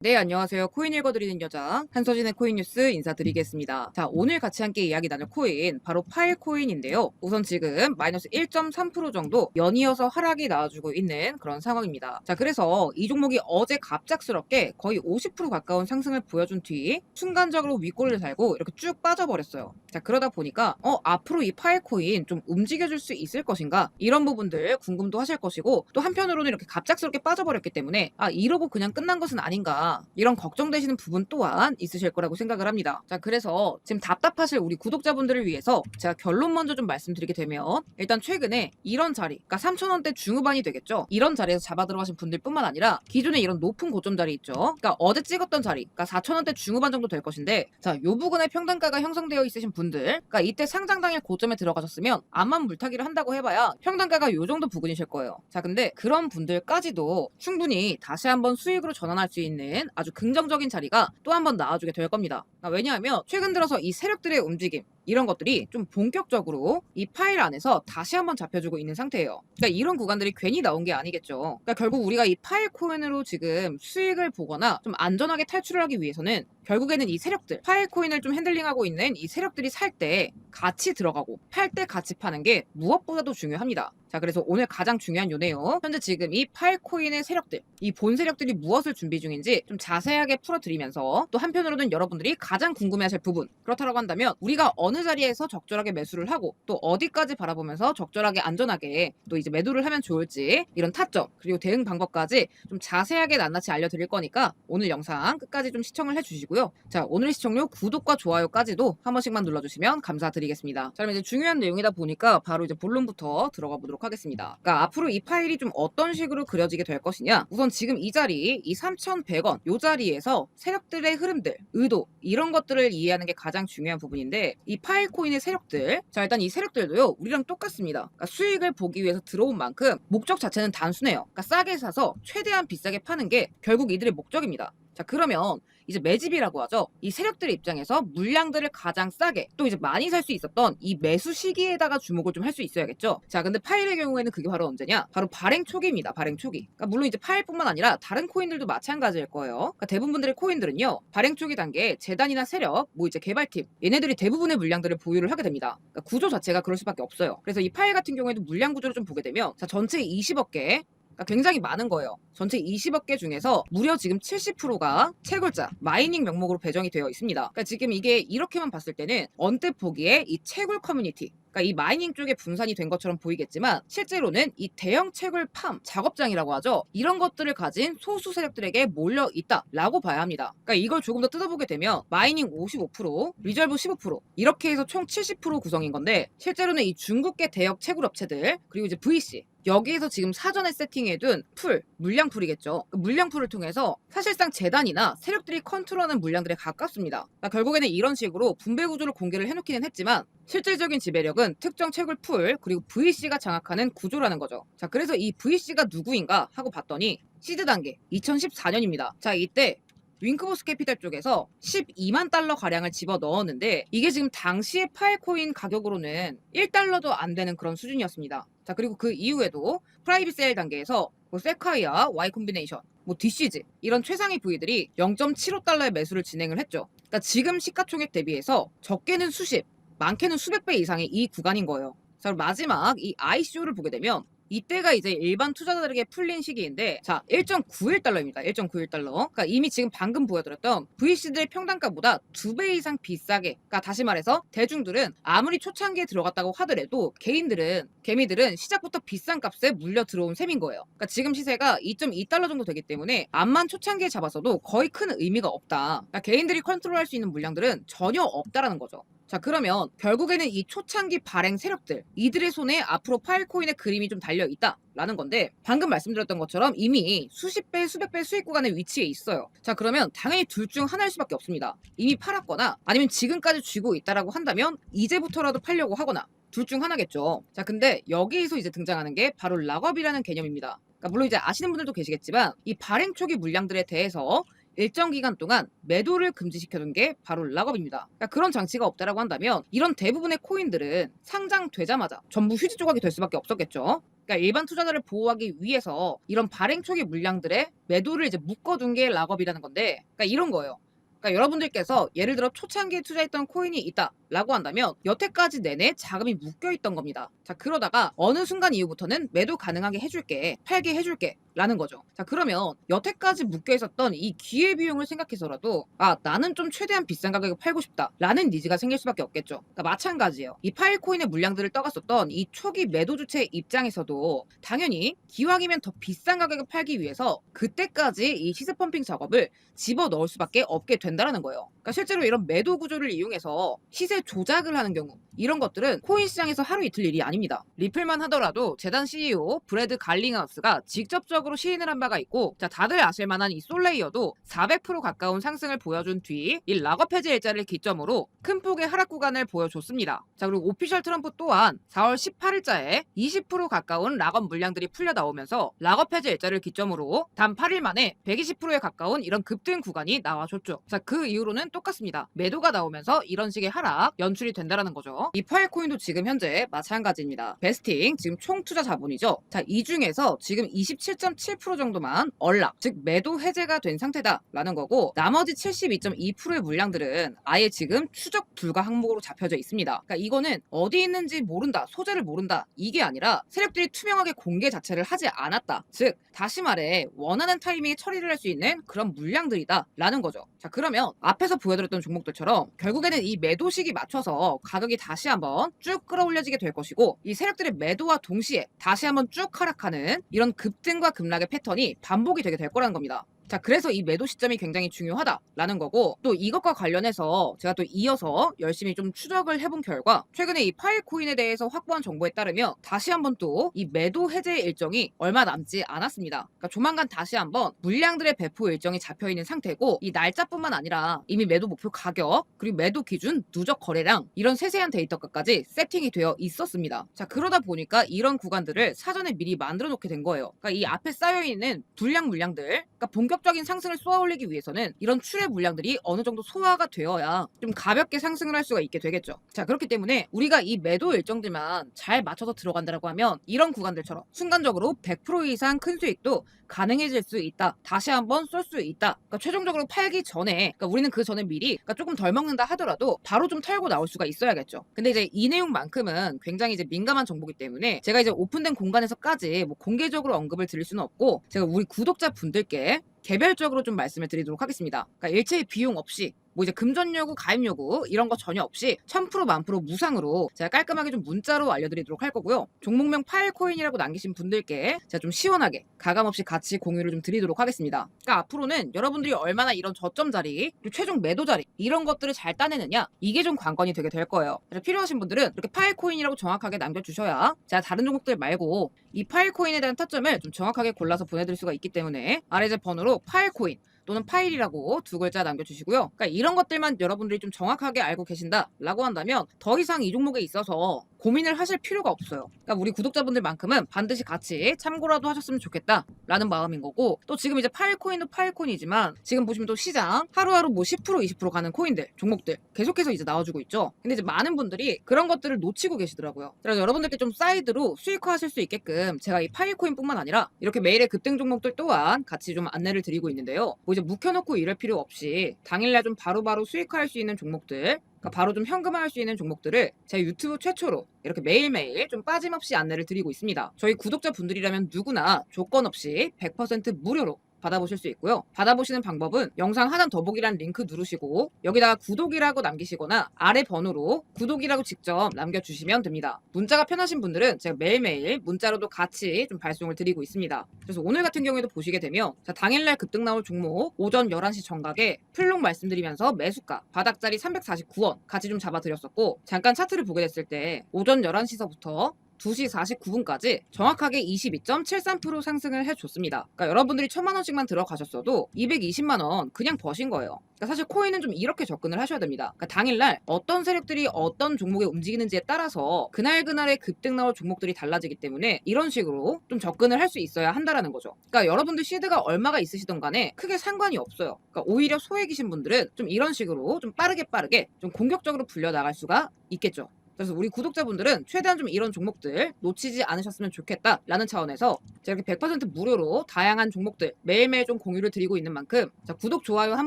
네, 안녕하세요. 코인 읽어드리는 여자 한서진의 코인 뉴스 인사드리겠습니다. 자, 오늘 같이 함께 이야기 나눌 코인 바로 파일 코인인데요. 우선 지금 마이너스 1.3% 정도 연이어서 하락이 나와주고 있는 그런 상황입니다. 자, 그래서 이 종목이 어제 갑작스럽게 거의 50% 가까운 상승을 보여준 뒤 순간적으로 윗골을 달고 이렇게 쭉 빠져버렸어요. 자, 그러다 보니까 앞으로 이 파일 코인 좀 움직여줄 수 있을 것인가, 이런 부분들 궁금도 하실 것이고, 또 한편으로는 이렇게 갑작스럽게 빠져버렸기 때문에 이러고 그냥 끝난 것은 아닌가, 이런 걱정되시는 부분 또한 있으실 거라고 생각을 합니다. 자, 그래서 지금 답답하실 우리 구독자분들을 위해서 제가 결론 먼저 좀 말씀드리게 되면, 일단 최근에 이런 자리, 그러니까 3,000원대 중후반이 되겠죠. 이런 자리에서 잡아 들어가신 분들뿐만 아니라 기존에 이런 높은 고점 자리 있죠. 그러니까 어제 찍었던 자리, 그러니까 4,000원대 중후반 정도 될 것인데, 자, 요 부근에 평단가가 형성되어 있으신 분들, 그러니까 이때 상장 당일 고점에 들어가셨으면 암만 물타기를 한다고 해봐야 평단가가 요 정도 부근이실 거예요. 자, 근데 그런 분들까지도 충분히 다시 한번 수익으로 전환할 수 있는 아주 긍정적인 자리가 또 한 번 나와주게 될 겁니다. 왜냐하면 최근 들어서 이 세력들의 움직임, 이런 것들이 좀 본격적으로 이 파일 안에서 다시 한번 잡혀주고 있는 상태예요. 그러니까 이런 구간들이 괜히 나온 게 아니겠죠. 그러니까 결국 우리가 이 파일 코인으로 지금 수익을 보거나 좀 안전하게 탈출을 하기 위해서는 결국에는 이 세력들, 파일 코인을 좀 핸들링하고 있는 이 세력들이 살 때 같이 들어가고 팔 때 같이 파는 게 무엇보다도 중요합니다. 자, 그래서 오늘 가장 중요한 요네요. 현재 지금 이 파일 코인의 세력들, 이 본 세력들이 무엇을 준비 중인지 좀 자세하게 풀어드리면서, 또 한편으로는 여러분들이 가장 궁금해하실 부분, 그렇다고 한다면 우리가 어느 자리에서 적절하게 매수를 하고 또 어디까지 바라보면서 적절하게 안전하게 또 이제 매도를 하면 좋을지, 이런 타점 그리고 대응 방법까지 좀 자세하게 낱낱이 알려드릴 거니까 오늘 영상 끝까지 좀 시청을 해주시고요. 자, 오늘 시청료 구독과 좋아요까지도 한 번씩만 눌러주시면 감사드리겠습니다. 자, 그럼 이제 중요한 내용이다 보니까 바로 이제 본론부터 들어가 보도록 하겠습니다. 그러니까 앞으로 이 파일이 좀 어떤 식으로 그려지게 될 것이냐, 우선 지금 이 자리, 이 3,100원 요 자리에서 세력들의 흐름들, 의도, 이런 것들을 이해하는 게 가장 중요한 부분인데, 이 파일 코인의 세력들, 자, 일단 이 세력들도요 우리랑 똑같습니다. 그러니까 수익을 보기 위해서 들어온 만큼 목적 자체는 단순해요. 그러니까 싸게 사서 최대한 비싸게 파는 게 결국 이들의 목적입니다. 자, 그러면 이제 매집이라고 하죠. 이 세력들의 입장에서 물량들을 가장 싸게 또 이제 많이 살 수 있었던 이 매수 시기에다가 주목을 좀 할 수 있어야겠죠. 자, 근데 파일의 경우에는 그게 바로 언제냐? 바로 발행 초기입니다. 발행 초기. 그러니까 물론 이제 파일뿐만 아니라 다른 코인들도 마찬가지일 거예요. 그러니까 대부분들의 코인들은요, 발행 초기 단계에 재단이나 세력, 뭐 이제 개발팀, 얘네들이 대부분의 물량들을 보유를 하게 됩니다. 그러니까 구조 자체가 그럴 수밖에 없어요. 그래서 이 파일 같은 경우에도 물량 구조를 좀 보게 되면, 자, 전체 20억 개, 굉장히 많은 거예요. 전체 20억 개 중에서 무려 지금 70%가 채굴자, 마이닝 명목으로 배정이 되어 있습니다. 그러니까 지금 이게 이렇게만 봤을 때는 언뜻 보기에 이 채굴 커뮤니티, 그러니까 이 마이닝 쪽에 분산이 된 것처럼 보이겠지만, 실제로는 이 대형 채굴 팜 작업장이라고 하죠. 이런 것들을 가진 소수 세력들에게 몰려 있다라고 봐야 합니다. 그러니까 이걸 조금 더 뜯어보게 되면 마이닝 55%, 리졸브 15%, 이렇게 해서 총 70% 구성인 건데, 실제로는 이 중국계 대형 채굴 업체들, 그리고 이제 VC, 여기에서 지금 사전에 세팅해둔 풀, 물량풀이겠죠. 그 물량풀을 통해서 사실상 재단이나 세력들이 컨트롤하는 물량들에 가깝습니다. 그러니까 결국에는 이런 식으로 분배 구조를 공개를 해놓기는 했지만, 실질적인 지배력은 특정 채굴풀 그리고 VC가 장악하는 구조라는 거죠. 자, 그래서 이 VC가 누구인가 하고 봤더니 시드 단계 2014년입니다. 자, 이때 윙크보스 캐피탈 쪽에서 12만 달러 가량을 집어 넣었는데, 이게 지금 당시의 파일코인 가격으로는 1달러도 안 되는 그런 수준이었습니다. 자, 그리고 그 이후에도 프라이빗 세일 단계에서 뭐 세카이아, Y 콤비네이션, 뭐 DCG, 이런 최상위 V들이 0.75달러의 매수를 진행을 했죠. 그러니까 지금 시가총액 대비해서 적게는 수십, 많게는 수백 배 이상의 이 구간인 거예요. 자, 그리고 마지막 이 ICO를 보게 되면, 이때가 이제 일반 투자자들에게 풀린 시기인데, 자, 1.91달러입니다. 1.91달러. 그러니까 이미 지금 방금 보여드렸던 VC들의 평단가보다 2배 이상 비싸게, 그러니까 다시 말해서 대중들은 아무리 초창기에 들어갔다고 하더라도 개미들은 시작부터 비싼 값에 물려 들어온 셈인 거예요. 그러니까 지금 시세가 2.2달러 정도 되기 때문에 암만 초창기에 잡았어도 거의 큰 의미가 없다. 그러니까 개인들이 컨트롤할 수 있는 물량들은 전혀 없다라는 거죠. 자, 그러면 결국에는 이 초창기 발행 세력들, 이들의 손에 앞으로 파일코인의 그림이 좀 달려 있다라는 건데, 방금 말씀드렸던 것처럼 이미 수십 배, 수백 배 수익 구간에 위치해 있어요. 자, 그러면 당연히 둘 중 하나일 수밖에 없습니다. 이미 팔았거나 아니면 지금까지 쥐고 있다라고 한다면 이제부터라도 팔려고 하거나, 둘 중 하나겠죠. 자, 근데 여기에서 이제 등장하는 게 바로 락업이라는 개념입니다. 그러니까 물론 이제 아시는 분들도 계시겠지만, 이 발행 초기 물량들에 대해서 일정 기간 동안 매도를 금지시켜둔 게 바로 락업입니다. 그러니까 그런 장치가 없다라고 한다면 이런 대부분의 코인들은 상장되자마자 전부 휴지 조각이 될 수밖에 없었겠죠. 그러니까 일반 투자자를 보호하기 위해서 이런 발행 초기 물량들의 매도를 이제 묶어둔 게 락업이라는 건데, 그러니까 이런 거예요. 그러니까 여러분들께서 예를 들어 초창기에 투자했던 코인이 있다라고 한다면 여태까지 내내 자금이 묶여 있던 겁니다. 자, 그러다가 어느 순간 이후부터는 매도 가능하게 해줄게, 팔게 해줄게 라는 거죠. 자, 그러면 여태까지 묶여 있었던 이 기회비용을 생각해서라도 나는 좀 최대한 비싼 가격에 팔고 싶다 라는 니즈가 생길 수밖에 없겠죠. 그러니까 마찬가지예요. 이 파일코인의 물량들을 떠갔었던 이 초기 매도 주체 입장에서도 당연히 기왕이면 더 비싼 가격에 팔기 위해서 그때까지 이 시세 펌핑 작업을 집어넣을 수밖에 없게 된다는 거예요. 그러니까 실제로 이런 매도 구조를 이용해서 시세 조작을 하는 경우, 이런 것들은 코인 시장에서 하루 이틀 일이 아닙니다. 리플만 하더라도 재단 CEO 브래드 갈링하우스가 직접적으로 시인을 한 바가 있고, 자, 다들 아실 만한 이 솔레이어도 400% 가까운 상승을 보여준 뒤 이 락업 해제 일자를 기점으로 큰 폭의 하락 구간을 보여줬습니다. 자, 그리고 오피셜 트럼프 또한 4월 18일자에 20% 가까운 락업 물량들이 풀려 나오면서 락업 해제 일자를 기점으로 단 8일 만에 120%에 가까운 이런 급등 구간이 나와줬죠. 자, 그 이후로는 똑같습니다. 매도가 나오면서 이런 식의 하락 연출이 된다라는 거죠. 이 파일코인도 지금 현재 마찬가지입니다. 베스팅 지금 총 투자 자본이죠. 자, 이 중에서 지금 27.7% 정도만 언락, 즉 매도 해제가 된 상태다라는 거고, 나머지 72.2%의 물량들은 아예 지금 추적 불가 항목으로 잡혀져 있습니다. 그러니까 이거는 어디 있는지 모른다, 소재를 모른다, 이게 아니라 세력들이 투명하게 공개 자체를 하지 않았다. 즉 다시 말해 원하는 타이밍에 처리를 할 수 있는 그런 물량들이다 라는 거죠. 자, 그러면 앞에서 보여드렸던 종목들처럼 결국에는 이 매도 시기 맞춰서 가격이 다시 한번 쭉 끌어올려지게 될 것이고, 이 세력들의 매도와 동시에 다시 한번 쭉 하락하는 이런 급등과 급락의 패턴이 반복이 되게 될 거라는 겁니다. 자, 그래서 이 매도 시점이 굉장히 중요하다라는 거고, 또 이것과 관련해서 제가 또 이어서 열심히 좀 추적을 해본 결과 최근에 이 파일코인에 대해서 확보한 정보에 따르면 다시 한번 또 이 매도 해제 일정이 얼마 남지 않았습니다. 그러니까 조만간 다시 한번 물량들의 배포 일정이 잡혀있는 상태고, 이 날짜뿐만 아니라 이미 매도 목표 가격, 그리고 매도 기준 누적 거래량, 이런 세세한 데이터까지 세팅이 되어 있었습니다. 자, 그러다 보니까 이런 구간들을 사전에 미리 만들어 놓게 된 거예요. 그러니까 이 앞에 쌓여있는 불량 물량들, 그러니까 본격적인 상승을 쏘아올리기 위해서는 이런 출의 물량들이 어느 정도 소화가 되어야 좀 가볍게 상승을 할 수가 있게 되겠죠. 자, 그렇기 때문에 우리가 이 매도 일정들만 잘 맞춰서 들어간다라고 하면 이런 구간들처럼 순간적으로 100% 이상 큰 수익도 가능해질 수 있다. 다시 한번 쏠 수 있다. 그러니까 최종적으로 팔기 전에, 그러니까 우리는 그 전에 미리, 그러니까 조금 덜 먹는다 하더라도 바로 좀 털고 나올 수가 있어야겠죠. 근데 이제 이 내용만큼은 굉장히 이제 민감한 정보이기 때문에 제가 이제 오픈된 공간에서까지 뭐 공개적으로 언급을 드릴 수는 없고, 제가 우리 구독자분들께 개별적으로 좀 말씀을 드리도록 하겠습니다. 그러니까 일체의 비용 없이 뭐 이제 금전 요구, 가입 요구 이런 거 전혀 없이 1000% 1000% 무상으로 제가 깔끔하게 좀 문자로 알려드리도록 할 거고요. 종목명 파일코인이라고 남기신 분들께 제가 좀 시원하게 가감 없이 같이 공유를 좀 드리도록 하겠습니다. 그러니까 앞으로는 여러분들이 얼마나 이런 저점 자리, 최종 매도 자리 이런 것들을 잘 따내느냐, 이게 좀 관건이 되게 될 거예요. 그래서 필요하신 분들은 이렇게 파일코인이라고 정확하게 남겨주셔야 제가 다른 종목들 말고 이 파일코인에 대한 타점을 좀 정확하게 골라서 보내드릴 수가 있기 때문에 아래 제 번호로 파일코인 또는 파일이라고 두 글자 남겨주시고요. 그러니까 이런 것들만 여러분들이 좀 정확하게 알고 계신다라고 한다면 더 이상 이 종목에 있어서 고민을 하실 필요가 없어요. 그러니까 우리 구독자분들만큼은 반드시 같이 참고라도 하셨으면 좋겠다라는 마음인 거고, 또 지금 이제 파일코인도 파일코인이지만 지금 보시면 또 시장 하루하루 뭐 10% 20% 가는 코인들, 종목들 계속해서 이제 나와주고 있죠. 근데 이제 많은 분들이 그런 것들을 놓치고 계시더라고요. 그래서 여러분들께 좀 사이드로 수익화하실 수 있게끔 제가 이 파일코인뿐만 아니라 이렇게 매일의 급등 종목들 또한 같이 좀 안내를 드리고 있는데요. 뭐 이제 묵혀놓고 이럴 필요 없이 당일날 좀 바로바로 수익화할 수 있는 종목들, 그러니까 바로 좀 현금화할 수 있는 종목들을 제 유튜브 최초로 이렇게 매일매일 좀 빠짐없이 안내를 드리고 있습니다. 저희 구독자분들이라면 누구나 조건 없이 100% 무료로 받아보실 수 있고요. 받아보시는 방법은 영상 하단 더보기란 링크 누르시고 여기다가 구독이라고 남기시거나 아래 번호로 구독이라고 직접 남겨주시면 됩니다. 문자가 편하신 분들은 제가 매일매일 문자로도 같이 좀 발송을 드리고 있습니다. 그래서 오늘 같은 경우에도 보시게 되면 당일날 급등 나올 종목 오전 11시 정각에 플록 말씀드리면서 매수가 바닥자리 349원 같이 좀 잡아드렸었고, 잠깐 차트를 보게 됐을 때 오전 11시서부터 2시 49분까지 정확하게 22.73% 상승을 해줬습니다. 그러니까 여러분들이 1,000만 원씩만 들어가셨어도 220만 원 그냥 버신 거예요. 그러니까 사실 코인은 좀 이렇게 접근을 하셔야 됩니다. 그러니까 당일날 어떤 세력들이 어떤 종목에 움직이는지에 따라서 그날그날의 급등 나올 종목들이 달라지기 때문에 이런 식으로 좀 접근을 할 수 있어야 한다라는 거죠. 그러니까 여러분들 시드가 얼마가 있으시던 간에 크게 상관이 없어요. 그러니까 오히려 소액이신 분들은 좀 이런 식으로 좀 빠르게 좀 공격적으로 불려 나갈 수가 있겠죠. 그래서 우리 구독자분들은 최대한 좀 이런 종목들 놓치지 않으셨으면 좋겠다라는 차원에서 제가 이렇게 100% 무료로 다양한 종목들 매일매일 좀 공유를 드리고 있는 만큼, 자, 구독, 좋아요 한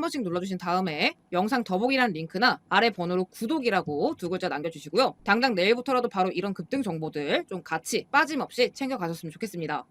번씩 눌러주신 다음에 영상 더보기란 링크나 아래 번호로 구독이라고 2글자 남겨주시고요. 당장 내일부터라도 바로 이런 급등 정보들 좀 같이 빠짐없이 챙겨가셨으면 좋겠습니다.